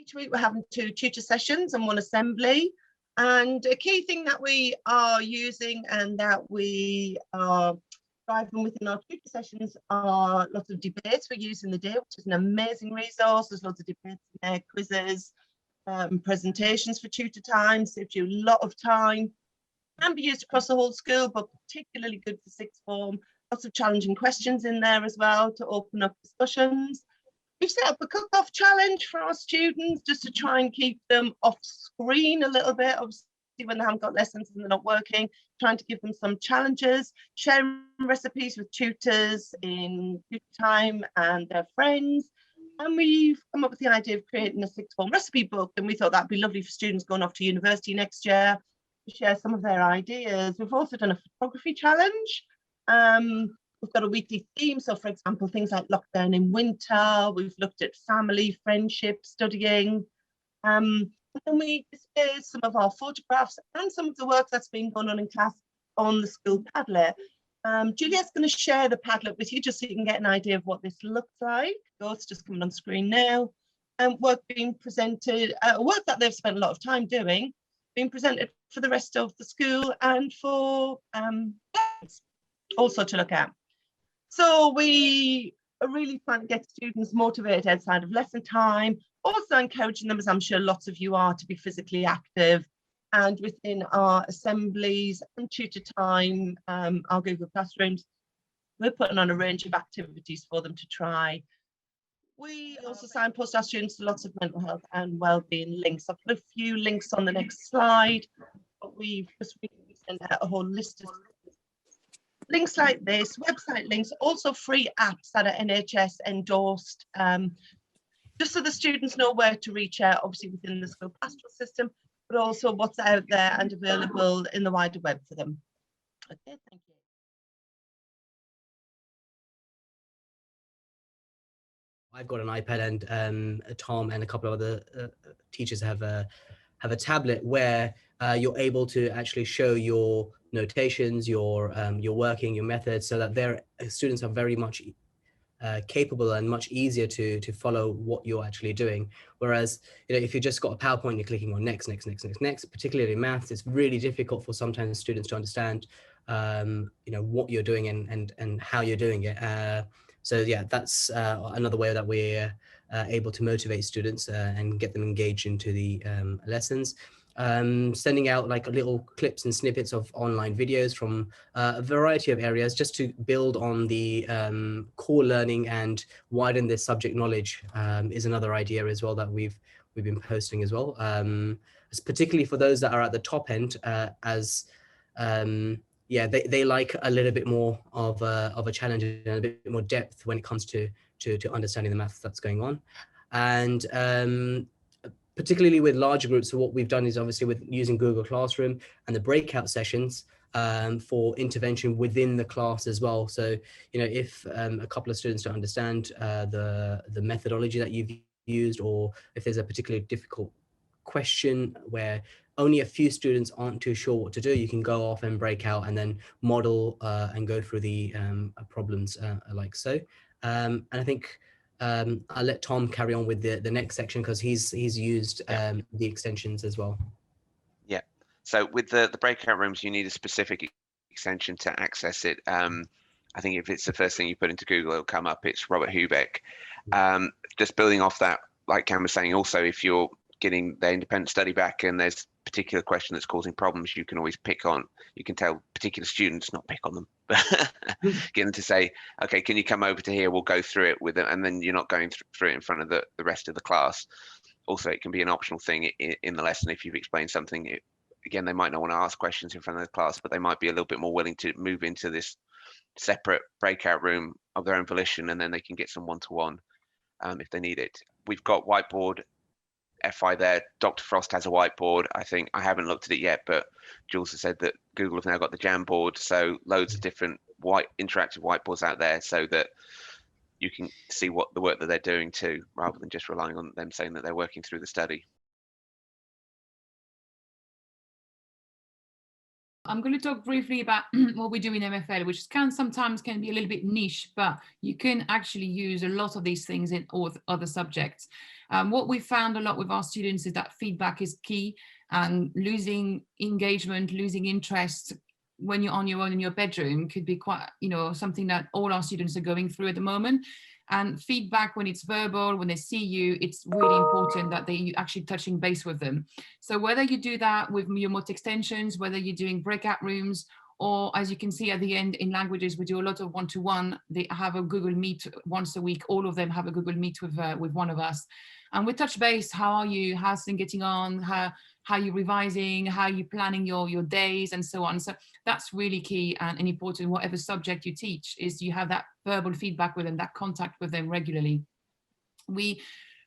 each week we're having 2 tutor sessions and 1 assembly. And a key thing that we are using and that we are driving within our tutor sessions are lots of debates we're using the day, which is an amazing resource. There's lots of debates in there, quizzes, presentations for tutor time, saves you a lot of time. Can be used across the whole school, but particularly good for sixth form. Lots of challenging questions in there as well to open up discussions. We've set up a cook-off challenge for our students just to try and keep them off screen a little bit, obviously when they haven't got lessons and they're not working, trying to give them some challenges, sharing recipes with tutors in tutor time and their friends. And we've come up with the idea of creating a sixth form recipe book, and we thought that'd be lovely for students going off to university next year to share some of their ideas. We've also done a photography challenge. We've got a weekly theme. So, for example, things like lockdown in winter. We've looked at family, friendship, studying. And then we display some of our photographs and some of the work that's been going on in class on the school Padlet. Juliet's going to share the Padlet with you just so you can get an idea of what this looks like. So it's just coming on screen now. Work being presented, work that they've spent a lot of time doing, being presented for the rest of the school and for also to look at. So we are really trying to get students motivated outside of lesson time, also encouraging them, as I'm sure lots of you are, to be physically active. And within our assemblies and tutor time, our Google Classrooms, we're putting on a range of activities for them to try. We also signpost our students to lots of mental health and wellbeing links. I've put a few links on the next slide, but we've just recently sent out a whole list of links like this, website links, also free apps that are NHS endorsed, just so the students know where to reach out, obviously within the school pastoral system, but also what's out there and available in the wider web for them. Okay, thank you. I've got an iPad, and Tom and a couple of other teachers have a tablet where you're able to actually show your notations, your working, your methods, so that their students are very much capable and much easier to follow what you're actually doing. Whereas, if you just got a PowerPoint, you're clicking on next, particularly in maths, it's really difficult for sometimes students to understand, what you're doing and how you're doing it. So yeah, that's another way that we're able to motivate students and get them engaged into the lessons. Sending out like little clips and snippets of online videos from a variety of areas just to build on the core learning and widen their subject knowledge is another idea as well that we've been posting as well. Particularly for those that are at the top end, yeah, they like a little bit more of a challenge and a bit more depth when it comes to understanding the maths that's going on. And particularly with larger groups, so what we've done is obviously with using Google Classroom and the breakout sessions for intervention within the class as well. So, if a couple of students don't understand the methodology that you've used, or if there's a particularly difficult question where only a few students aren't too sure what to do, you can go off and break out and then model and go through the problems like so. And I think I'll let Tom carry on with the next section because he's used the extensions as well. Yeah. So with the breakout rooms, you need a specific extension to access it. I think if it's the first thing you put into Google, it'll come up. It's Robert Hubeck. Just building off that, like Cam was saying, also if you're getting their independent study back and there's a particular question that's causing problems, you can always you can tell particular students, not pick on them, but get them to say, okay, can you come over to here? We'll go through it with them. And then you're not going through it in front of the rest of the class. Also, it can be an optional thing in the lesson. If you've explained something, again, they might not want to ask questions in front of the class, but they might be a little bit more willing to move into this separate breakout room of their own volition, and then they can get some one-to-one if they need it. We've got whiteboard FI there. Dr. Frost has a whiteboard. I think I haven't looked at it yet, but Jules has said that Google have now got the Jamboard, so loads of different interactive whiteboards out there so that you can see what the work that they're doing too, rather than just relying on them saying that they're working through the study. I'm going to talk briefly about what we do in MFL, which sometimes can be a little bit niche, but you can actually use a lot of these things in all other subjects. What we found a lot with our students is that feedback is key, and losing engagement, losing interest when you're on your own in your bedroom could be quite, something that all our students are going through at the moment. And feedback, when it's verbal, when they see you, it's really important that you actually touching base with them. So whether you do that with your MOT extensions, whether you're doing breakout rooms, or as you can see at the end in languages, we do a lot of one-to-one. They have a Google Meet once a week. All of them have a Google Meet with one of us. And we touch base. How are you? How's things getting on? How you revising? How you planning your days and so on? So that's really key and important. Whatever subject you teach, is you have that verbal feedback with them, that contact with them regularly.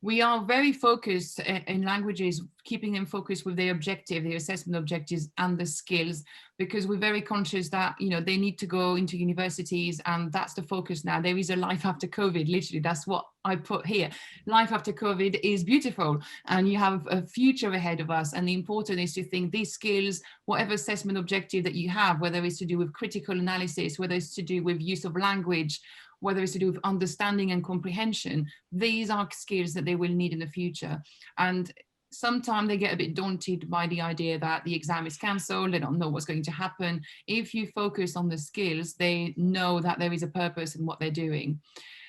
We are very focused in languages, keeping them focused with their objective, their assessment objectives and the skills, because we're very conscious that, they need to go into universities, and that's the focus now. There is a life after COVID, literally, that's what I put here. Life after COVID is beautiful, and you have a future ahead of us. And the important is to think these skills, whatever assessment objective that you have, whether it's to do with critical analysis, whether it's to do with use of language, whether it's to do with understanding and comprehension, these are skills that they will need in the future. And sometimes they get a bit daunted by the idea that the exam is cancelled, they don't know what's going to happen. If you focus on the skills, they know that there is a purpose in what they're doing.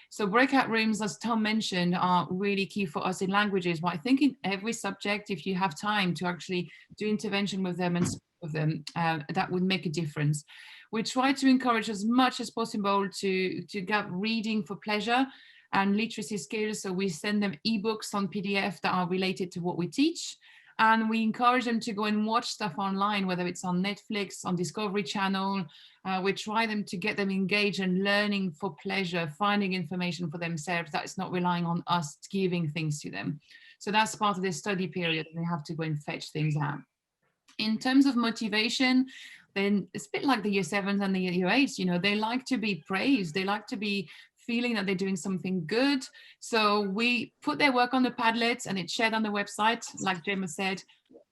So breakout rooms, as Tom mentioned, are really key for us in languages, but I think in every subject, if you have time to actually do intervention with them and speak with them, that would make a difference. We try to encourage as much as possible to get reading for pleasure and literacy skills. So we send them ebooks on PDF that are related to what we teach. And we encourage them to go and watch stuff online, whether it's on Netflix, on Discovery Channel. We try them to get them engaged and learning for pleasure, finding information for themselves that is not relying on us giving things to them. So that's part of their study period, and they have to go and fetch things out. In terms of motivation, then it's a bit like the year 7s and the year 8s, they like to be praised. They like to be feeling that they're doing something good. So we put their work on the Padlet and it's shared on the website, like Gemma said.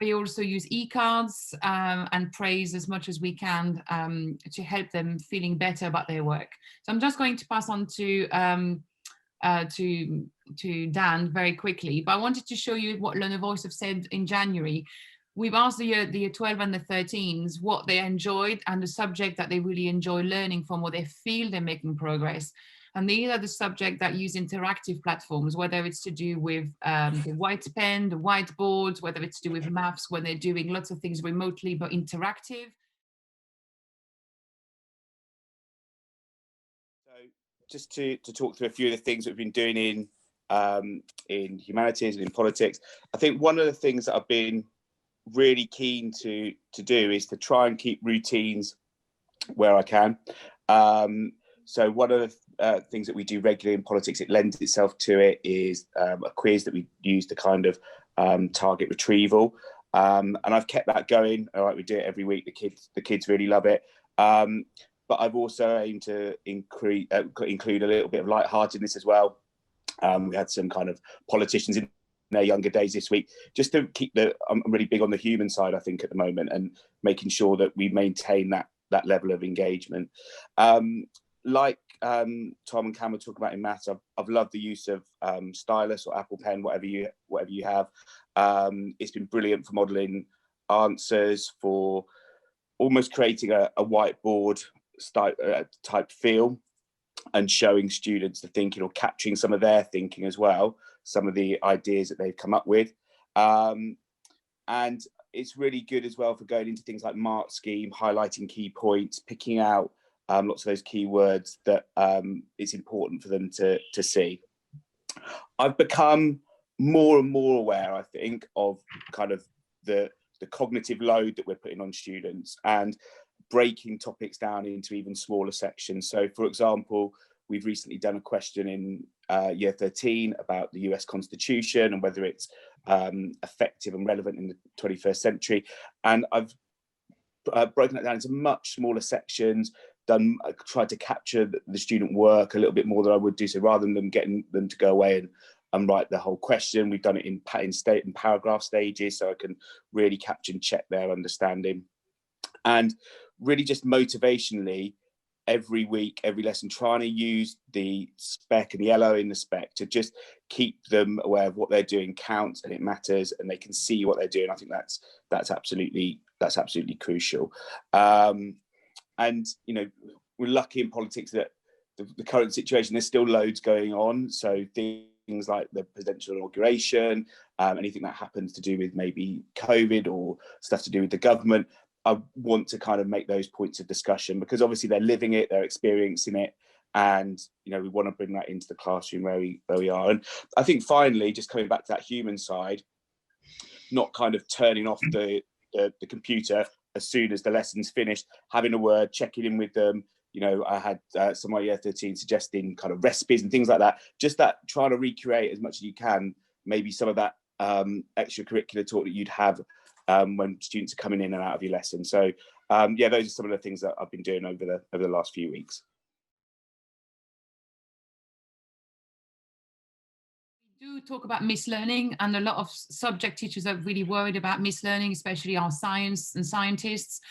We also use e-cards and praise as much as we can to help them feeling better about their work. So I'm just going to pass on to Dan very quickly, but I wanted to show you what Learner Voice have said in January. We've asked the year 12 and the 13s what they enjoyed and the subject that they really enjoy learning from, or they feel they're making progress. And these are the subjects that use interactive platforms, whether it's to do with the white pen, the whiteboards, whether it's to do with maths, when they're doing lots of things remotely but interactive. So just to talk through a few of the things that we've been doing in humanities and in politics, I think one of the things that I've been really keen to do is to try and keep routines where I can. So one of the things that we do regularly in politics, it lends itself to it, is a quiz that we use to kind of target retrieval. And I've kept that going. All right, we do it every week. The kids really love it. But I've also aimed to include a little bit of lightheartedness as well. We had some kind of politicians in their younger days this week, just to keep I'm really big on the human side, I think, at the moment, and making sure that we maintain that level of engagement. Like Tom and Cam were talking about in maths, I've loved the use of stylus or Apple Pen, whatever you have. It's been brilliant for modelling answers, for almost creating a whiteboard type feel, and showing students the thinking, or capturing some of their thinking as well, some of the ideas that they've come up with. And it's really good as well for going into things like mark scheme, highlighting key points, picking out lots of those keywords that it's important for them to see. I've become more and more aware, I think, of kind of the cognitive load that we're putting on students, and breaking topics down into even smaller sections. So, for example, we've recently done a question in year 13 about the US Constitution and whether it's effective and relevant in the 21st century. And I've broken it down into much smaller sections, tried to capture the student work a little bit more than I would do. So rather than them getting them to go away and write the whole question, we've done it in paragraph stages, so I can really capture and check their understanding. And really just motivationally, every week, every lesson, trying to use the spec and the LO in the spec to just keep them aware of what they're doing counts and it matters, and they can see what they're doing. I think that's absolutely crucial. And you know, we're lucky in politics that the current situation, there's still loads going on. So things like the presidential inauguration, anything that happens to do with maybe COVID or stuff to do with the government, I want to kind of make those points of discussion, because obviously they're living it, they're experiencing it, and you know, we want to bring that into the classroom where we are. And I think finally, just coming back to that human side, not kind of turning off the computer as soon as the lesson's finished, having a word, checking in with them. You know, I had some of my year 13 suggesting kind of recipes and things like that. Just that, trying to recreate as much as you can, maybe some of that extracurricular talk that you'd have when students are coming in and out of your lesson. So yeah, those are some of the things that I've been doing over the last few weeks. We do talk about mislearning, and a lot of subject teachers are really worried about mislearning, especially our science and scientists.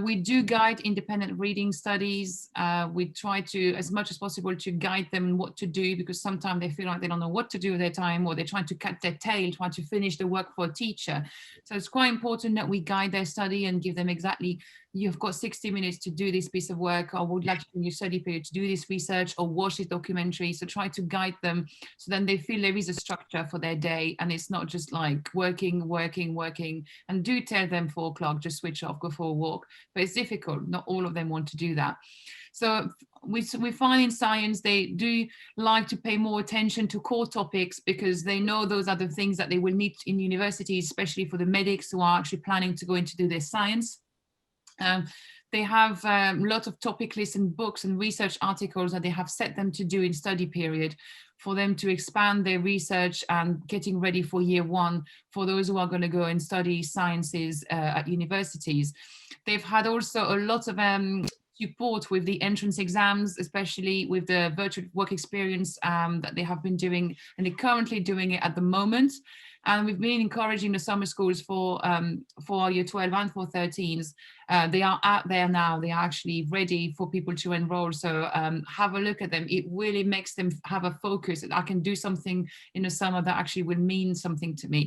We do guide independent reading studies. We try to, as much as possible, to guide them what to do, because sometimes they feel like they don't know what to do with their time, or they're trying to cut their tail, trying to finish the work for a teacher. So it's quite important that we guide their study and give them exactly, you've got 60 minutes to do this piece of work, or would like to in your study period to do this research or watch this documentary. So try to guide them so then they feel there is a structure for their day, and it's not just like working. And do tell them 4 o'clock, just switch off, go for a walk. But it's difficult. Not all of them want to do that. So we find in science, they do like to pay more attention to core topics, because they know those are the things that they will need in universities, especially for the medics who are actually planning to go into do their science. They have a lot of topic lists and books and research articles that they have set them to do in study period, for them to expand their research and getting ready for year 1 for those who are going to go and study sciences at universities. They've had also a lot of support with the entrance exams, especially with the virtual work experience that they have been doing, and they're currently doing it at the moment. And we've been encouraging the summer schools for year 12 and for 13s. They are out there now. They are actually ready for people to enroll. So have a look at them. It really makes them have a focus that I can do something in the summer that actually will mean something to me.